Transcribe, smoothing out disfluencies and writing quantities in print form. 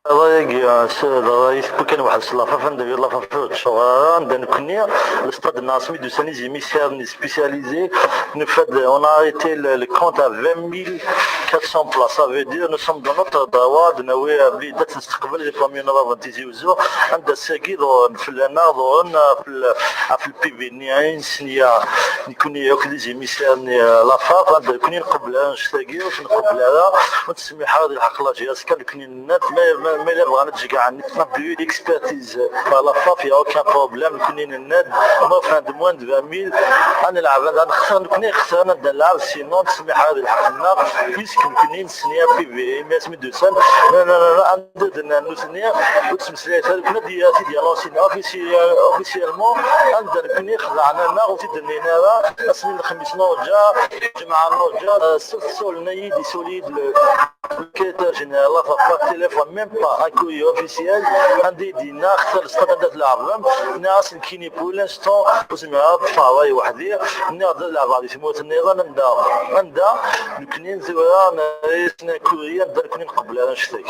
رايك كان واحد لافاف ندير لافاف شغال عندنا كنيا الستاد الناصمي دو ساني زي ميسيال سبيسياليزé nous fait on a arrêté le compte à 20 400 places. Ça veut dire nous sommes dans notre droit de ناوي بدات تستقبل لي كوميون راه تيزيوزو عند الساكي في النار في البي في نياين سنيا نكون ياكل زي ميسيال لافاف عند كوني نقبلها نشتاقي ونقبلها ونسمي هذه العقله جهاز كان كوني النت ما الا بغينا تشكع عن نبدو اكسبرتيز لا فاف يا اوكان بروبليم كوني النت ما فان دو موان دو 20000 انا نلعب انا خسرنا نلعب سينون تسمي هذه الحقنا بيسك كوني نسنيا في في ام اس 200 لا عندنا نسنيا وتسمسلي كنا ديالي ديال لونسينا اوفيسيالمون عندنا كوني خضعنا لنا وتدنينا اسمي الخميس نوجا جمعه نوجا سولنا يدي سوليد الكيتر جينيرال لا فا تيليفون ميم با اكوي اوفيسيال عندي دينا اختار استاد العالم ناس كيني بو لانستون وسمعها بفاواي وحدي نقدر نلعب على سموت النظام ندا نكوني نزورا ناس كوريا نقدر نكون نقبل انا نشتري